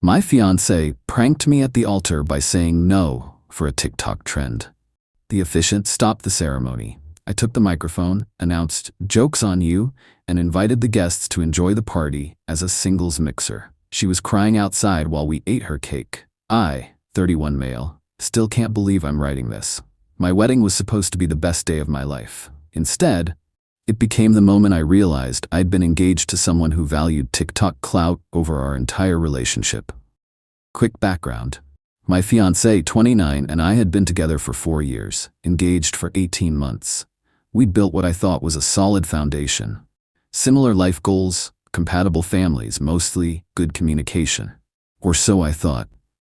My fiancé pranked me at the altar by saying no for a TikTok trend. The officiant stopped the ceremony. I took the microphone, announced "Joke's on you," and invited the guests to enjoy the party as a singles mixer. She was crying outside while we ate her cake. I, 31 male, still can't believe I'm writing this. My wedding was supposed to be the best day of my life. Instead, it became the moment I realized I'd been engaged to someone who valued TikTok clout over our entire relationship. Quick background. My fiancé, 29, and I had been together for 4 years, engaged for 18 months. We'd built what I thought was a solid foundation. Similar life goals, compatible families, mostly good communication. Or so I thought.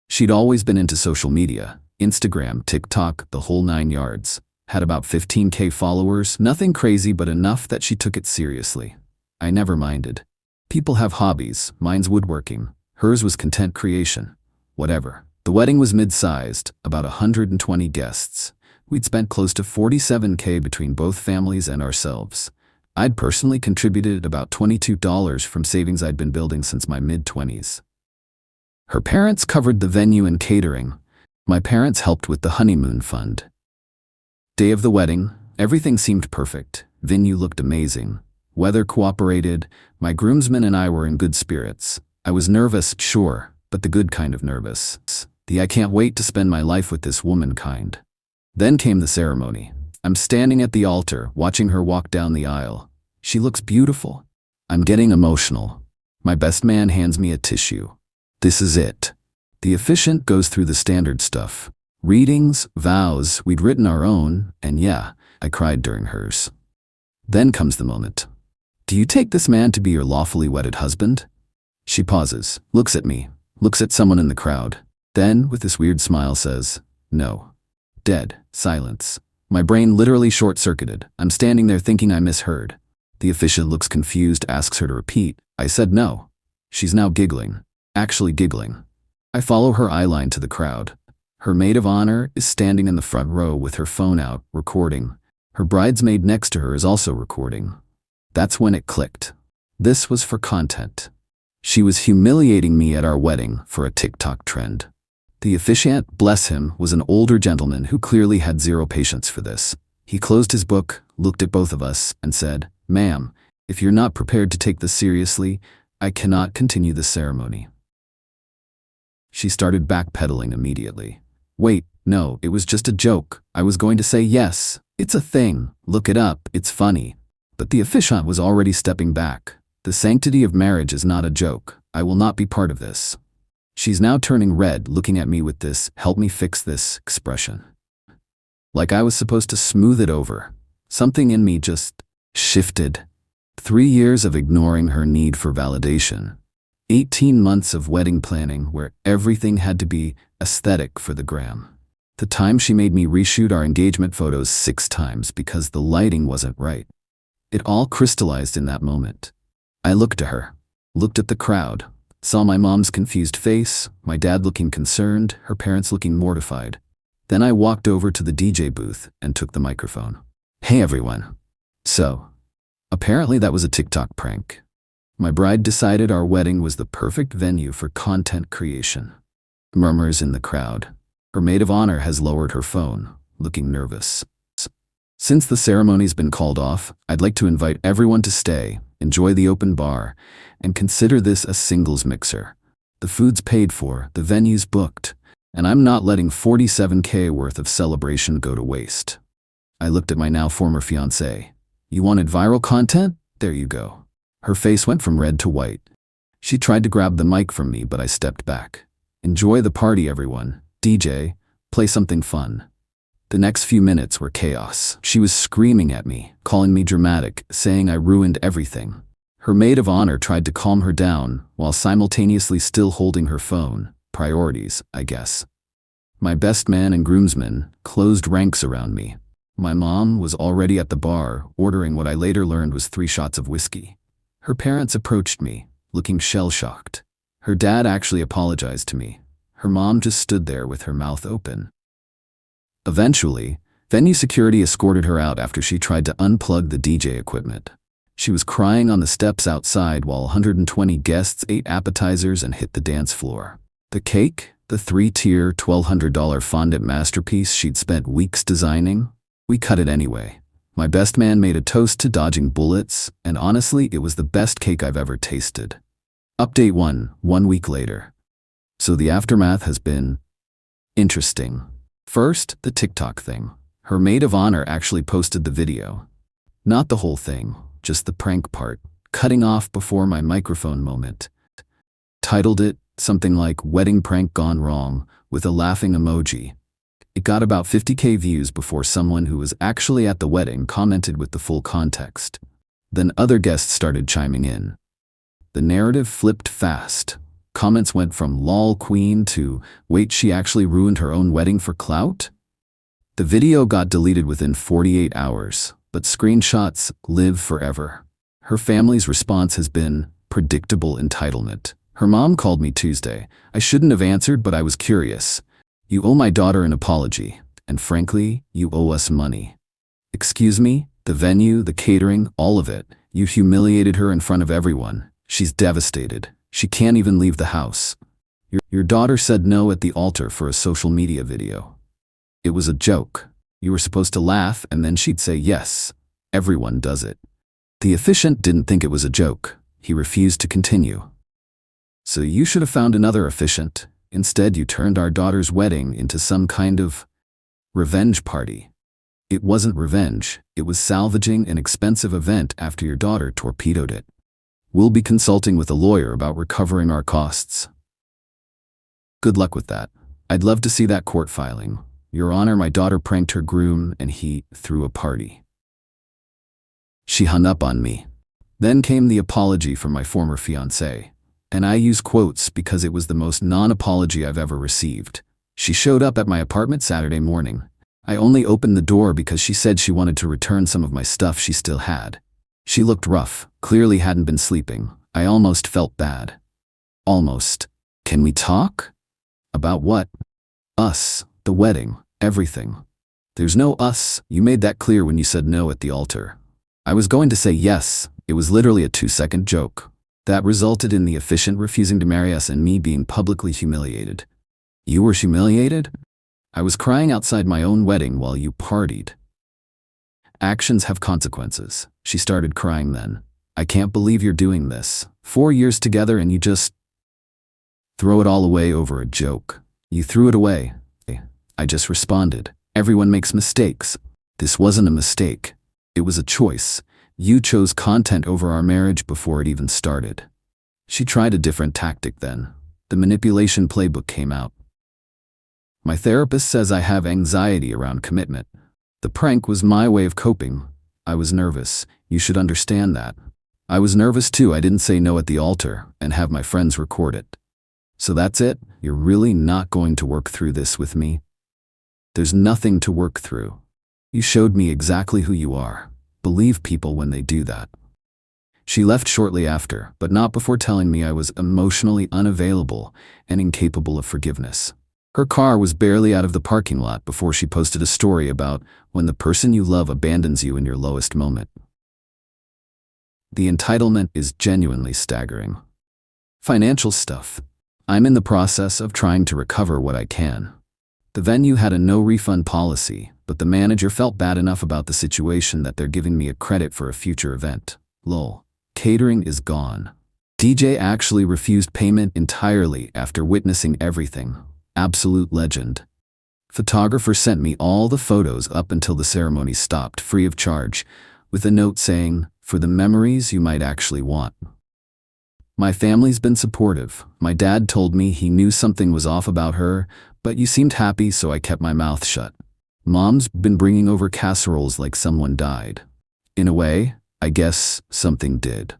She'd always been into social media, Instagram, TikTok, the whole 9 yards. Had about 15K followers, nothing crazy but enough that she took it seriously. I never minded. People have hobbies, mine's woodworking. Hers was content creation. Whatever. The wedding was mid-sized, about 120 guests. We'd spent close to 47K between both families and ourselves. I'd personally contributed about $22 from savings I'd been building since my mid-20s. Her parents covered the venue and catering. My parents helped with the honeymoon fund. Day of the wedding, everything seemed perfect. Venue looked amazing. Weather cooperated. My groomsmen and I were in good spirits. I was nervous, sure, but the good kind of nervous. The I can't wait to spend my life with this woman kind. Then came the ceremony. I'm standing at the altar, watching her walk down the aisle. She looks beautiful. I'm getting emotional. My best man hands me a tissue. This is it. The officiant goes through the standard stuff. Readings, vows, we'd written our own, and yeah, I cried during hers. Then comes the moment. Do you take this man to be your lawfully wedded husband? She pauses, looks at me, looks at someone in the crowd. Then, with this weird smile, says, no. Dead. Silence. My brain literally short-circuited. I'm standing there thinking I misheard. The officiant looks confused, asks her to repeat. I said no. She's now giggling. Actually giggling. I follow her eyeline to the crowd. Her maid of honor is standing in the front row with her phone out, recording. Her bridesmaid next to her is also recording. That's when it clicked. This was for content. She was humiliating me at our wedding for a TikTok trend. The officiant, bless him, was an older gentleman who clearly had zero patience for this. He closed his book, looked at both of us, and said, "Ma'am, if you're not prepared to take this seriously, I cannot continue the ceremony." She started backpedaling immediately. Wait, no, it was just a joke. I was going to say yes, it's a thing. Look it up, it's funny. But the officiant was already stepping back. The sanctity of marriage is not a joke. I will not be part of this. She's now turning red, looking at me with this "help me fix this" expression. Like I was supposed to smooth it over. Something in me just shifted. 3 years of ignoring her need for validation. 18 months of wedding planning where everything had to be aesthetic for the gram. The time she made me reshoot our engagement photos 6 times because the lighting wasn't right. It all crystallized in that moment. I looked at her, looked at the crowd, saw my mom's confused face, my dad looking concerned, her parents looking mortified. Then I walked over to the DJ booth and took the microphone. Hey everyone. So, apparently that was a TikTok prank. My bride decided our wedding was the perfect venue for content creation. Murmurs in the crowd. Her maid of honor has lowered her phone, looking nervous. Since the ceremony's been called off, I'd like to invite everyone to stay, enjoy the open bar, and consider this a singles mixer. The food's paid for, the venue's booked, and I'm not letting 47K worth of celebration go to waste. I looked at my now former fiancé. You wanted viral content? There you go. Her face went from red to white. She tried to grab the mic from me, but I stepped back. Enjoy the party, everyone. DJ, play something fun. The next few minutes were chaos. She was screaming at me, calling me dramatic, saying I ruined everything. Her maid of honor tried to calm her down, while simultaneously still holding her phone. Priorities, I guess. My best man and groomsmen closed ranks around me. My mom was already at the bar, ordering what I later learned was 3 shots of whiskey. Her parents approached me, looking shell-shocked. Her dad actually apologized to me. Her mom just stood there with her mouth open. Eventually, venue security escorted her out after she tried to unplug the DJ equipment. She was crying on the steps outside while 120 guests ate appetizers and hit the dance floor. The cake, the 3-tier $1,200 fondant masterpiece she'd spent weeks designing, we cut it anyway. My best man made a toast to dodging bullets, and honestly, it was the best cake I've ever tasted. Update 1 week later. So the aftermath has been interesting. First, the TikTok thing. Her maid of honor actually posted the video. Not the whole thing, just the prank part, cutting off before my microphone moment. Titled it something like "Wedding Prank Gone Wrong" with a laughing emoji. It got about 50K views before someone who was actually at the wedding commented with the full context. Then other guests started chiming in. The narrative flipped fast. Comments went from "lol queen" to "wait, she actually ruined her own wedding for clout?" The video got deleted within 48 hours, but screenshots live forever. Her family's response has been predictable entitlement. Her mom called me Tuesday. I shouldn't have answered, but I was curious. "You owe my daughter an apology, and frankly, you owe us money." Excuse me? The venue, the catering, all of it. You humiliated her in front of everyone. She's devastated. She can't even leave the house. Your daughter said no at the altar for a social media video. It was a joke. You were supposed to laugh and then she'd say yes. Everyone does it. The officiant didn't think it was a joke. He refused to continue. So you should have found another officiant. Instead, you turned our daughter's wedding into some kind of revenge party. It wasn't revenge. It was salvaging an expensive event after your daughter torpedoed it. We'll be consulting with a lawyer about recovering our costs. Good luck with that. I'd love to see that court filing. Your Honor, my daughter pranked her groom and he threw a party. She hung up on me. Then came the apology from my former fiancée. And I use quotes because it was the most non-apology I've ever received. She showed up at my apartment Saturday morning. I only opened the door because she said she wanted to return some of my stuff she still had. She looked rough, clearly hadn't been sleeping. I almost felt bad. Almost. Can we talk? About what? Us, the wedding, everything. There's no us. You made that clear when you said no at the altar. I was going to say yes. It was literally a 2-second joke. That resulted in the officiant refusing to marry us and me being publicly humiliated. You were humiliated? I was crying outside my own wedding while you partied. Actions have consequences. She started crying then. I can't believe you're doing this. 4 years together and you just throw it all away over a joke. You threw it away. I just responded. Everyone makes mistakes. This wasn't a mistake. It was a choice. You chose content over our marriage before it even started. She tried a different tactic then. The manipulation playbook came out. My therapist says I have anxiety around commitment. The prank was my way of coping. I was nervous. You should understand that. I was nervous too. I didn't say no at the altar and have my friends record it. So that's it? You're really not going to work through this with me? There's nothing to work through. You showed me exactly who you are. Believe people when they do that. She left shortly after, but not before telling me I was emotionally unavailable and incapable of forgiveness. Her car was barely out of the parking lot before she posted a story about when the person you love abandons you in your lowest moment. The entitlement is genuinely staggering. Financial stuff. I'm in the process of trying to recover what I can. The venue had a no-refund policy, but the manager felt bad enough about the situation that they're giving me a credit for a future event. Lol. Catering is gone. DJ actually refused payment entirely after witnessing everything. Absolute legend. Photographer sent me all the photos up until the ceremony stopped free of charge, with a note saying, "For the memories you might actually want." My family's been supportive. My dad told me he knew something was off about her, but you seemed happy, so I kept my mouth shut. Mom's been bringing over casseroles like someone died. In a way, I guess something did.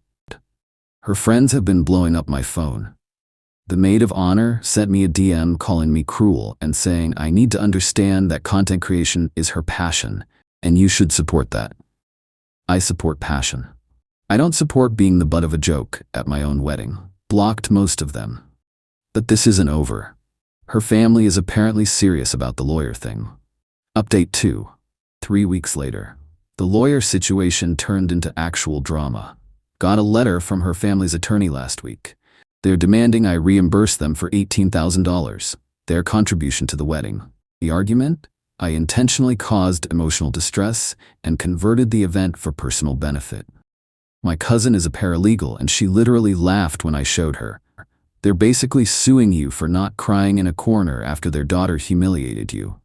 Her friends have been blowing up my phone. The maid of honor sent me a DM calling me cruel and saying I need to understand that content creation is her passion, and you should support that. I support passion. I don't support being the butt of a joke at my own wedding. Blocked most of them. But this isn't over. Her family is apparently serious about the lawyer thing. Update 2. 3 weeks later. The lawyer situation turned into actual drama. Got a letter from her family's attorney last week. They're demanding I reimburse them for $18,000, their contribution to the wedding. The argument? I intentionally caused emotional distress and converted the event for personal benefit. My cousin is a paralegal and she literally laughed when I showed her. They're basically suing you for not crying in a corner after their daughter humiliated you.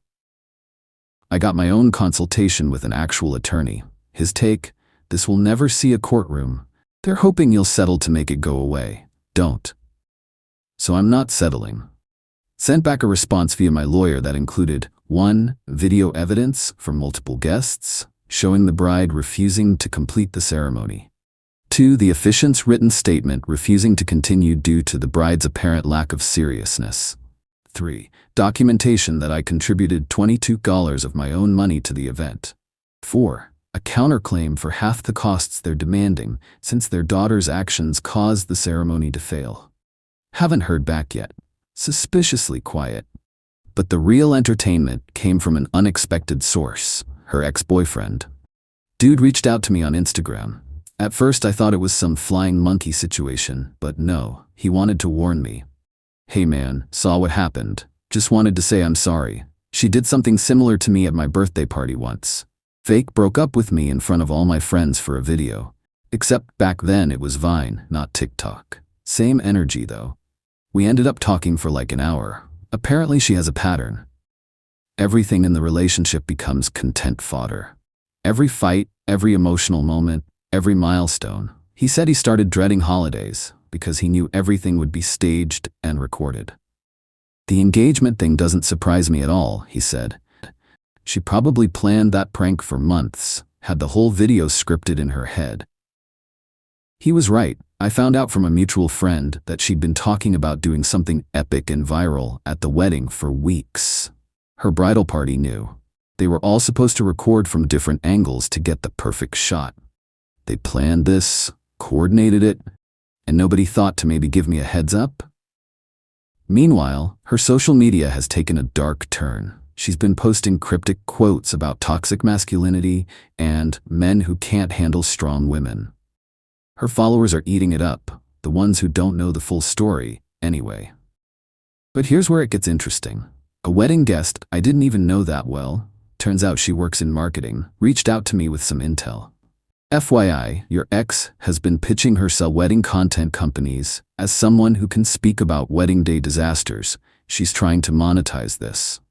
I got my own consultation with an actual attorney. His take, this will never see a courtroom. They're hoping you'll settle to make it go away. Don't. So I'm not settling. Sent back a response via my lawyer that included 1. Video evidence from multiple guests, showing the bride refusing to complete the ceremony. 2. The officiant's written statement refusing to continue due to the bride's apparent lack of seriousness. 3. Documentation that I contributed $22 of my own money to the event. 4. A counterclaim for half the costs they're demanding since their daughter's actions caused the ceremony to fail. Haven't heard back yet. Suspiciously quiet. But the real entertainment came from an unexpected source, her ex-boyfriend. Dude reached out to me on Instagram. At first I thought it was some flying monkey situation, but no, he wanted to warn me. Hey man, saw what happened. Just wanted to say I'm sorry. She did something similar to me at my birthday party once. Fake broke up with me in front of all my friends for a video. Except back then it was Vine, not TikTok. Same energy though. We ended up talking for like an hour. Apparently she has a pattern. Everything in the relationship becomes content fodder. Every fight, every emotional moment, every milestone. He said he started dreading holidays because he knew everything would be staged and recorded. The engagement thing doesn't surprise me at all, he said. She probably planned that prank for months, had the whole video scripted in her head. He was right. I found out from a mutual friend that she'd been talking about doing something epic and viral at the wedding for weeks. Her bridal party knew. They were all supposed to record from different angles to get the perfect shot. They planned this, coordinated it, and nobody thought to maybe give me a heads up? Meanwhile, her social media has taken a dark turn. She's been posting cryptic quotes about toxic masculinity and men who can't handle strong women. Her followers are eating it up, the ones who don't know the full story, anyway. But here's where it gets interesting. A wedding guest I didn't even know that well, turns out she works in marketing, reached out to me with some intel. FYI, your ex has been pitching her sell wedding content companies as someone who can speak about wedding day disasters. She's trying to monetize this.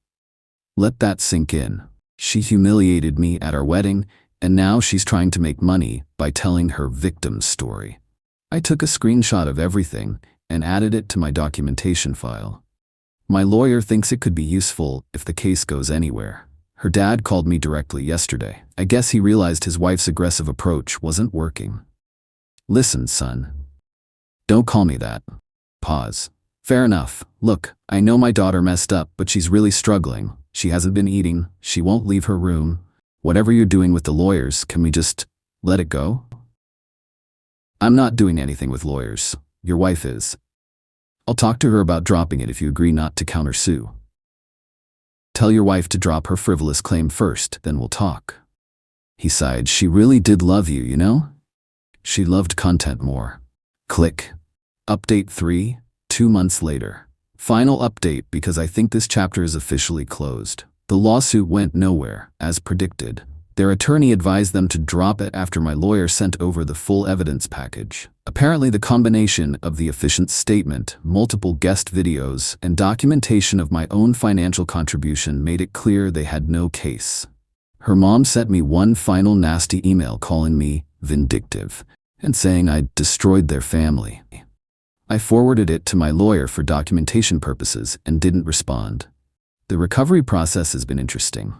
Let that sink in. She humiliated me at our wedding, and now she's trying to make money by telling her victim's story. I took a screenshot of everything and added it to my documentation file. My lawyer thinks it could be useful if the case goes anywhere. Her dad called me directly yesterday. I guess he realized his wife's aggressive approach wasn't working. Listen, son. Don't call me that. Pause. Fair enough. Look, I know my daughter messed up, but she's really struggling. She hasn't been eating. She won't leave her room. Whatever you're doing with the lawyers, can we just let it go? I'm not doing anything with lawyers. Your wife is. I'll talk to her about dropping it if you agree not to countersue. Tell your wife to drop her frivolous claim first, then we'll talk. He sighed. She really did love you, you know? She loved content more. Click. Update 3, 2 months later. Final update because I think this chapter is officially closed. The lawsuit went nowhere, as predicted. Their attorney advised them to drop it after my lawyer sent over the full evidence package. Apparently the combination of the officiant's statement, multiple guest videos, and documentation of my own financial contribution made it clear they had no case. Her mom sent me one final nasty email calling me vindictive and saying I'd destroyed their family. I forwarded it to my lawyer for documentation purposes and didn't respond. The recovery process has been interesting.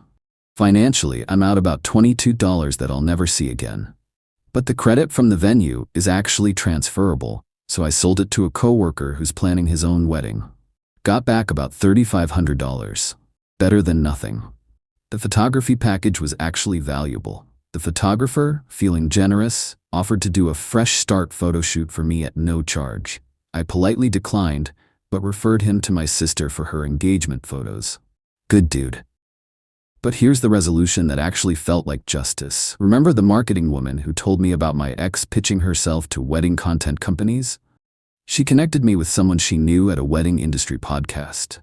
Financially, I'm out about $22 that I'll never see again. But the credit from the venue is actually transferable, so I sold it to a coworker who's planning his own wedding. Got back about $3,500. Better than nothing. The photography package was actually valuable. The photographer, feeling generous, offered to do a fresh start photo shoot for me at no charge. I politely declined, but referred him to my sister for her engagement photos. Good dude. But here's the resolution that actually felt like justice. Remember the marketing woman who told me about my ex pitching herself to wedding content companies? She connected me with someone she knew at a wedding industry podcast.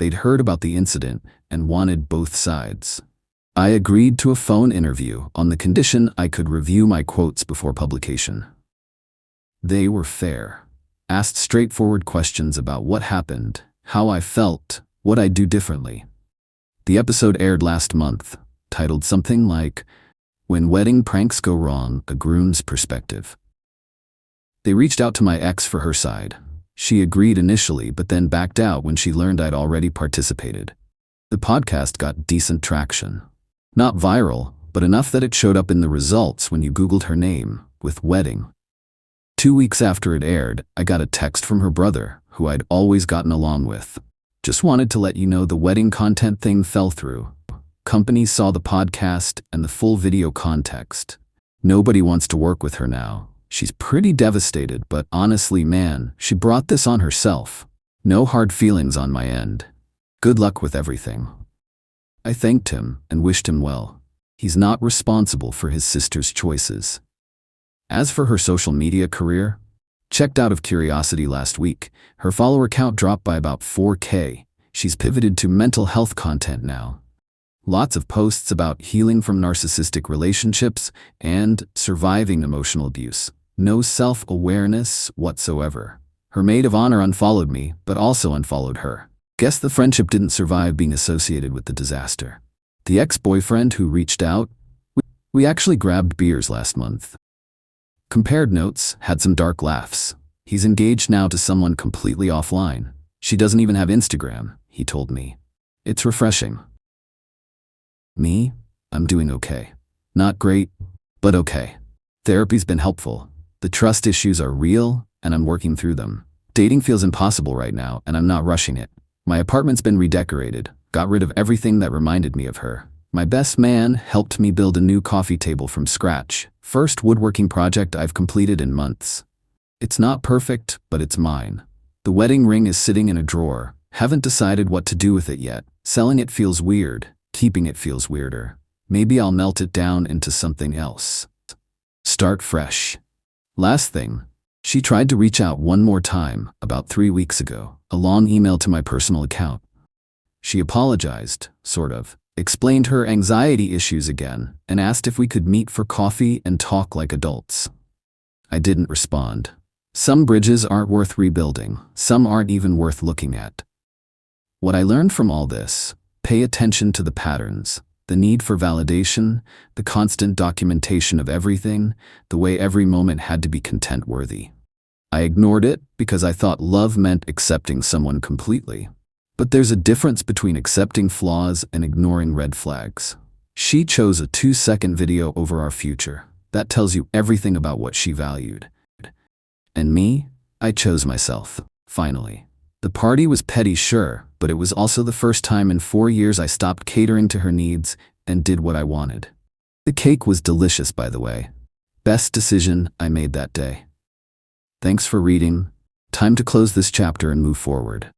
They'd heard about the incident and wanted both sides. I agreed to a phone interview on the condition I could review my quotes before publication. They were fair. Asked straightforward questions about what happened, how I felt, what I'd do differently. The episode aired last month, titled something like, "When Wedding Pranks Go Wrong, A Groom's Perspective." They reached out to my ex for her side. She agreed initially, but then backed out when she learned I'd already participated. The podcast got decent traction. Not viral, but enough that it showed up in the results when you Googled her name, with wedding. 2 weeks after it aired, I got a text from her brother, who I'd always gotten along with. "Just wanted to let you know the wedding content thing fell through. Companies saw the podcast and the full video context. Nobody wants to work with her now. She's pretty devastated, but honestly, man, she brought this on herself. No hard feelings on my end. Good luck with everything." I thanked him and wished him well. He's not responsible for his sister's choices. As for her social media career, checked out of curiosity last week, her follower count dropped by about 4K. She's pivoted to mental health content now. Lots of posts about healing from narcissistic relationships and surviving emotional abuse. No self-awareness whatsoever. Her maid of honor unfollowed me, but also unfollowed her. Guess the friendship didn't survive being associated with the disaster. The ex-boyfriend who reached out, we actually grabbed beers last month. Compared notes, had some dark laughs. He's engaged now to someone completely offline. She doesn't even have Instagram, he told me. It's refreshing. Me? I'm doing okay. Not great, but okay. Therapy's been helpful. The trust issues are real, and I'm working through them. Dating feels impossible right now, and I'm not rushing it. My apartment's been redecorated, got rid of everything that reminded me of her. My best man helped me build a new coffee table from scratch. First woodworking project I've completed in months. It's not perfect, but it's mine. The wedding ring is sitting in a drawer. Haven't decided what to do with it yet. Selling it feels weird. Keeping it feels weirder. Maybe I'll melt it down into something else. Start fresh. Last thing. She tried to reach out one more time, about 3 weeks ago. A long email to my personal account. She apologized, sort of. Explained her anxiety issues again, and asked if we could meet for coffee and talk like adults. I didn't respond. Some bridges aren't worth rebuilding, some aren't even worth looking at. What I learned from all this: pay attention to the patterns, the need for validation, the constant documentation of everything, the way every moment had to be content-worthy. I ignored it because I thought love meant accepting someone completely. But there's a difference between accepting flaws and ignoring red flags. She chose a 2-second video over our future. That tells you everything about what she valued. And me? I chose myself, finally. The party was petty, sure, but it was also the first time in 4 years I stopped catering to her needs and did what I wanted. The cake was delicious, by the way. Best decision I made that day. Thanks for reading. Time to close this chapter and move forward.